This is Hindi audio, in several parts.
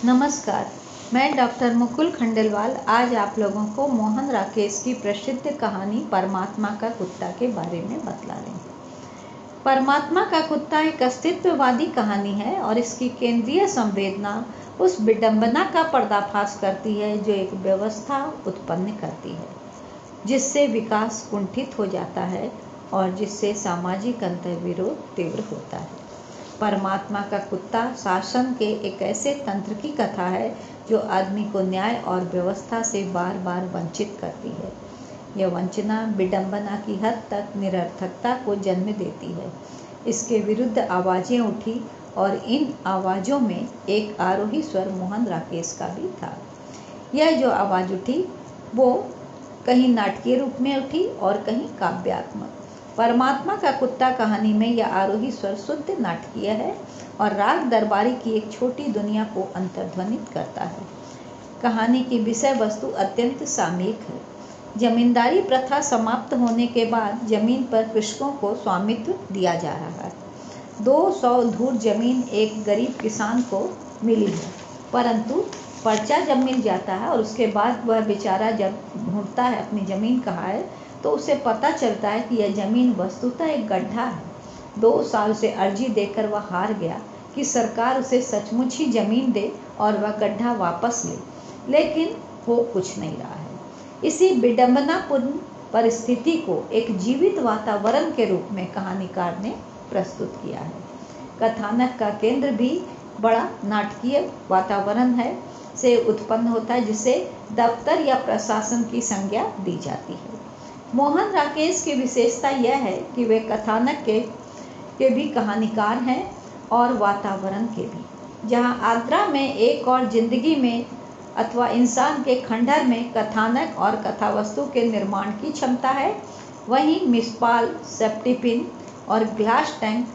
नमस्कार, मैं डॉक्टर मुकुल खंडेलवाल आज आप लोगों को मोहन राकेश की प्रसिद्ध कहानी परमात्मा का कुत्ता के बारे में बतला रही हूँ। परमात्मा का कुत्ता एक अस्तित्ववादी कहानी है और इसकी केंद्रीय संवेदना उस विडंबना का पर्दाफाश करती है जो एक व्यवस्था उत्पन्न करती है, जिससे विकास कुंठित हो जाता है और जिससे सामाजिक अंतर्विरोध तीव्र होता है। परमात्मा का कुत्ता शासन के एक ऐसे तंत्र की कथा है जो आदमी को न्याय और व्यवस्था से बार बार वंचित करती है। यह वंचना विडंबना की हद तक निरर्थकता को जन्म देती है। इसके विरुद्ध आवाज़ें उठी और इन आवाज़ों में एक आरोही स्वर मोहन राकेश का भी था। यह जो आवाज़ उठी वो कहीं नाटकीय रूप में उठी और कहीं काव्यात्मक। परमात्मा का कुत्ता कहानी में यह आरोही स्वर शुद्ध नाटकीय है और राग दरबारी की एक छोटी दुनिया को अंतर्ध्वनित करता है। कहानी की विषय वस्तु अत्यंत सामयिक है। जमींदारी प्रथा समाप्त होने के बाद जमीन पर कृषकों को स्वामित्व दिया जा रहा है। 200 धूर जमीन एक गरीब किसान को मिली है, परंतु पर्चा जब मिल जाता है और उसके बाद वह बेचारा जब ढूंढता है अपनी ज़मीन कहाँ है तो उसे पता चलता है कि यह ज़मीन वस्तुतः एक गड्ढा है। 2 साल से अर्जी देकर वह हार गया कि सरकार उसे सचमुच ही ज़मीन दे और वह गड्ढा वापस ले, लेकिन हो कुछ नहीं रहा है। इसी विडंबनापूर्ण परिस्थिति को एक जीवित वातावरण के रूप में कहानीकार ने प्रस्तुत किया है। कथानक का केंद्र भी बड़ा नाटकीय वातावरण है से उत्पन्न होता है, जिसे दफ्तर या प्रशासन की संज्ञा दी जाती है। मोहन राकेश की विशेषता यह है कि वे कथानक के भी कहानीकार हैं और वातावरण के भी। जहां आगरा में एक और जिंदगी में अथवा इंसान के खंडहर में कथानक और कथावस्तु के निर्माण की क्षमता है, वहीं मिसपाल, सेप्टिपिन और ग्लास टैंक,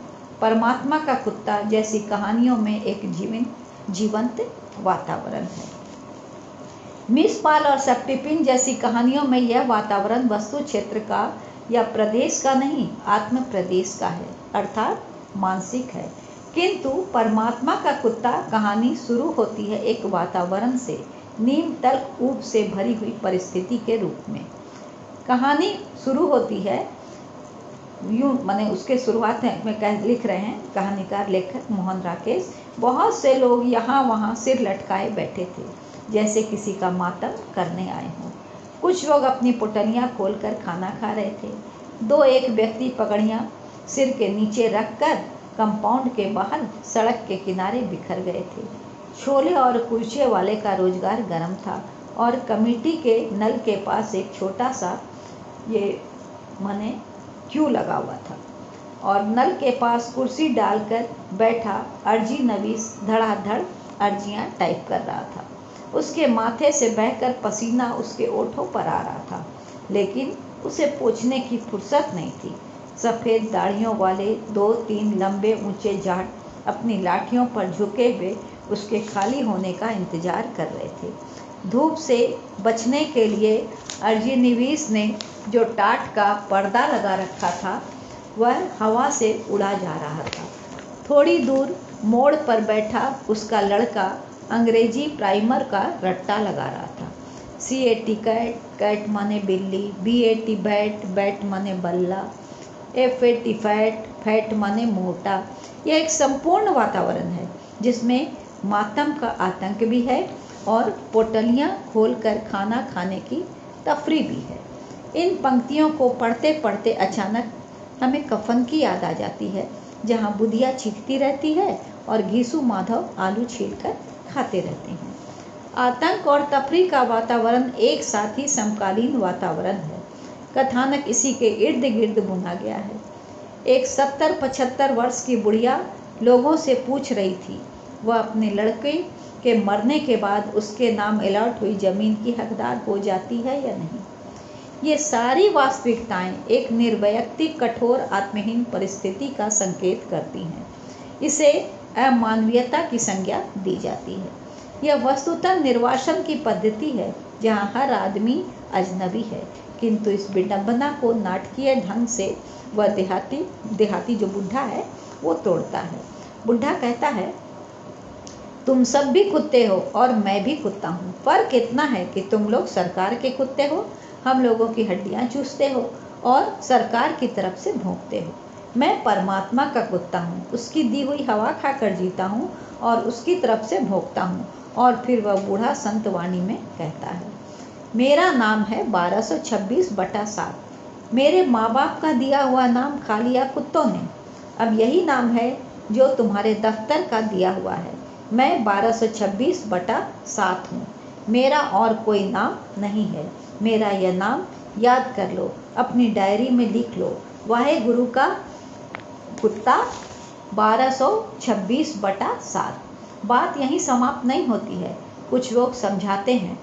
परमात्मा का कुत्ता जैसी कहानियों में एक जीवंत वातावरण है। मिसपाल और सेप्टिपिन जैसी कहानियों में यह वातावरण वस्तु क्षेत्र का या प्रदेश का नहीं, आत्म प्रदेश का है, अर्थात मानसिक है। किंतु परमात्मा का कुत्ता कहानी शुरू होती है एक वातावरण से, नीम तल्ख ऊब से भरी हुई परिस्थिति के रूप में। कहानी शुरू होती है यूँ, माने उसके शुरुआत में लिख रहे हैं कहानीकार लेखक मोहन राकेश, बहुत से लोग यहाँ वहाँ सिर लटकाए बैठे थे, जैसे किसी का मातम करने आए हों। कुछ लोग अपनी पुटलियाँ खोलकर खाना खा रहे थे। एक व्यक्ति पगड़ियाँ सिर के नीचे रखकर कंपाउंड के बाहर सड़क के किनारे बिखर गए थे। छोले और कुलचे वाले का रोजगार गर्म था और कमेटी के नल के पास एक छोटा सा क्यों लगा हुआ था और नल के पास कुर्सी डालकर बैठा अर्जी नवीस धड़ाधड़ अर्जियां टाइप कर रहा था। उसके माथे से बहकर पसीना उसके ओठों पर आ रहा था, लेकिन उसे पोंछने की फुर्सत नहीं थी। सफ़ेद दाढ़ियों वाले 2-3 लंबे ऊंचे जाट अपनी लाठियों पर झुके हुए उसके खाली होने का इंतजार कर रहे थे। धूप से बचने के लिए अर्जिनिवीस ने जो टाट का पर्दा लगा रखा था वह हवा से उड़ा जा रहा था। थोड़ी दूर मोड़ पर बैठा उसका लड़का अंग्रेजी प्राइमर का रट्टा लगा रहा था। CAT कैट, कैट माने बिल्ली, BAT बैट, बैट माने बल्ला, FAT फैट, फैट माने मोटा। यह एक संपूर्ण वातावरण है जिसमें मातम का आतंक भी है और पोटलियाँ खोलकर खाना खाने की तफरी भी है। इन पंक्तियों को पढ़ते पढ़ते अचानक हमें कफन की याद आ जाती है, जहाँ बुधिया चीखती रहती है और घीसू माधव आलू छीलकर खाते रहते हैं। आतंक और तफरी का वातावरण एक साथ ही समकालीन वातावरण है। कथानक इसी के इर्द गिर्द बुना गया है। एक 70-75 वर्ष की बुढ़िया लोगों से पूछ रही थी वह अपने लड़के के मरने के बाद उसके नाम अलॉट हुई जमीन की हकदार हो जाती है या नहीं। ये सारी वास्तविकताएं एक निर्वैयक्तिक कठोर आत्महीन परिस्थिति का संकेत करती हैं। इसे अमानवीयता की संज्ञा दी जाती है। यह वस्तुतः निर्वासन की पद्धति है जहाँ हर आदमी अजनबी है, किंतु इस विडंबना को नाटकीय ढंग से वह देहाती जो बुढ़ा है वो तोड़ता है। बुढ़ा कहता है, तुम सब भी कुत्ते हो और मैं भी कुत्ता हूँ। फर्क इतना है कि तुम लोग सरकार के कुत्ते हो, हम लोगों की हड्डियाँ चूसते हो और सरकार की तरफ से भौंकते हो। मैं परमात्मा का कुत्ता हूँ, उसकी दी हुई हवा खाकर जीता हूँ और उसकी तरफ से भौंकता हूँ। और फिर वह बूढ़ा संत वाणी में कहता है, मेरा नाम है 1226/7। मेरे माँ बाप का दिया हुआ नाम खा लिया कुत्तों ने, अब यही नाम है जो तुम्हारे दफ्तर का दिया हुआ है। मैं 1226/7 हूँ, मेरा और कोई नाम नहीं है। मेरा यह नाम याद कर लो, अपनी डायरी में लिख लो, वाहे गुरु का कुत्ता 1226/7। बात यहीं समाप्त नहीं होती है। कुछ लोग समझाते हैं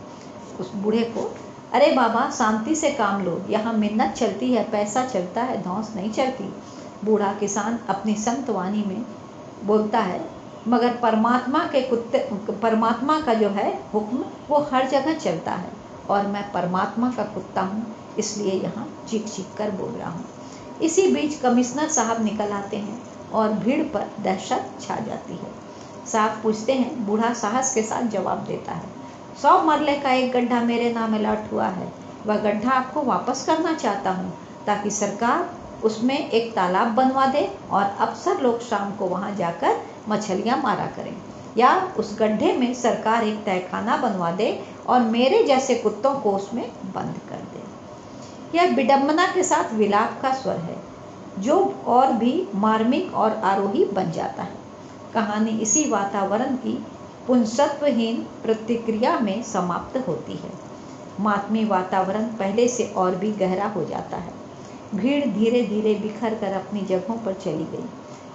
उस बूढ़े को, अरे बाबा शांति से काम लो, यहाँ मिन्नत चलती है, पैसा चलता है, धौंस नहीं चलती। बूढ़ा किसान अपनी संत वाणी में बोलता है, मगर परमात्मा का जो है हुक्म वो हर जगह चलता है और मैं परमात्मा का कुत्ता हूँ, इसलिए यहाँ चीख चीख कर बोल रहा हूँ। इसी बीच कमिश्नर साहब निकल आते हैं और भीड़ पर दहशत छा जाती है। साहब पूछते हैं, बूढ़ा साहस के साथ जवाब देता है, 100 मरले का एक गड्ढा मेरे नाम अलॉट हुआ है। वह गड्ढा आपको वापस करना चाहता हूँ ताकि सरकार उसमें एक तालाब बनवा दे और अफसर लोग शाम को वहाँ जाकर मछलियाँ मारा करें, या उस गड्ढे में सरकार एक तहखाना बनवा दे और मेरे जैसे कुत्तों को उसमें बंद कर दे। यह विडंबना के साथ विलाप का स्वर है जो और भी मार्मिक और आरोही बन जाता है। कहानी इसी वातावरण की पुंसत्वहीन प्रतिक्रिया में समाप्त होती है। मातमी वातावरण पहले से और भी गहरा हो जाता है। भीड़ धीरे धीरे बिखर कर अपनी जगहों पर चली गई।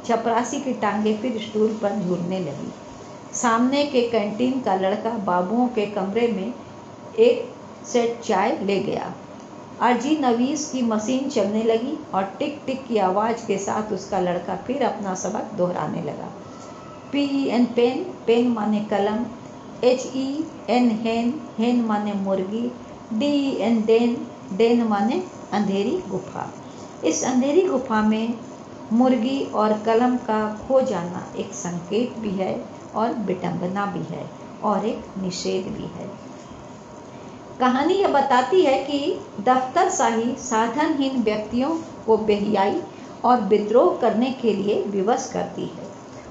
चपरासी की टांगें फिर स्टूल पर झूलने लगी। सामने के कैंटीन का लड़का बाबुओं के कमरे में एक सेट चाय ले गया। अर्जी नवीस की मशीन चलने लगी और टिक टिक की आवाज़ के साथ उसका लड़का फिर अपना सबक दोहराने लगा। PEN पेन, पेन माने कलम, HEN हेन, हेन माने मुर्गी, DEN डेन, डेन माने अंधेरी गुफा। इस अंधेरी गुफा में मुर्गी और कलम का खो जाना एक संकेत भी है और विडंबना भी है और एक निषेध भी है। कहानी यह बताती है कि दफ्तरशाही साधनहीन व्यक्तियों को बेहियाई और विद्रोह करने के लिए विवश करती है,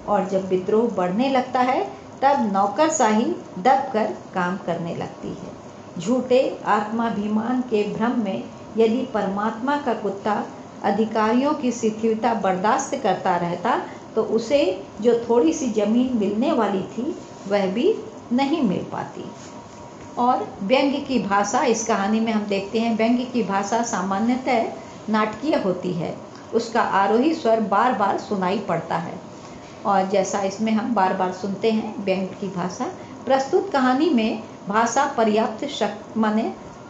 और जब विद्रोह बढ़ने लगता है तब नौकरशाही दबकर काम करने लगती है। झूठे आत्माभिमान के भ्रम में यदि परमात्मा का कुत्ता अधिकारियों की शिथिलता बर्दाश्त करता रहता तो उसे जो थोड़ी सी जमीन मिलने वाली थी वह भी नहीं मिल पाती। और व्यंग्य की भाषा इस कहानी में हम देखते हैं। व्यंग्य की भाषा सामान्यतः नाटकीय होती है, उसका आरोही स्वर बार बार सुनाई पड़ता है, और जैसा इसमें हम बार बार सुनते हैं व्यंग्य की भाषा। प्रस्तुत कहानी में भाषा पर्याप्त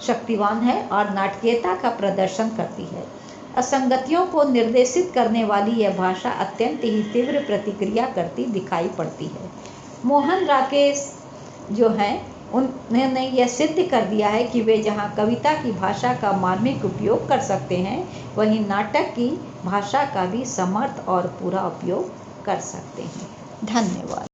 शक्तिवान है और नाटकीयता का प्रदर्शन करती है। असंगतियों को निर्देशित करने वाली यह भाषा अत्यंत ही तीव्र प्रतिक्रिया करती दिखाई पड़ती है। मोहन राकेश जो हैं उन्होंने यह सिद्ध कर दिया है कि वे जहाँ कविता की भाषा का मार्मिक उपयोग कर सकते हैं, वहीं नाटक की भाषा का भी समर्थ और पूरा उपयोग कर सकते हैं। धन्यवाद।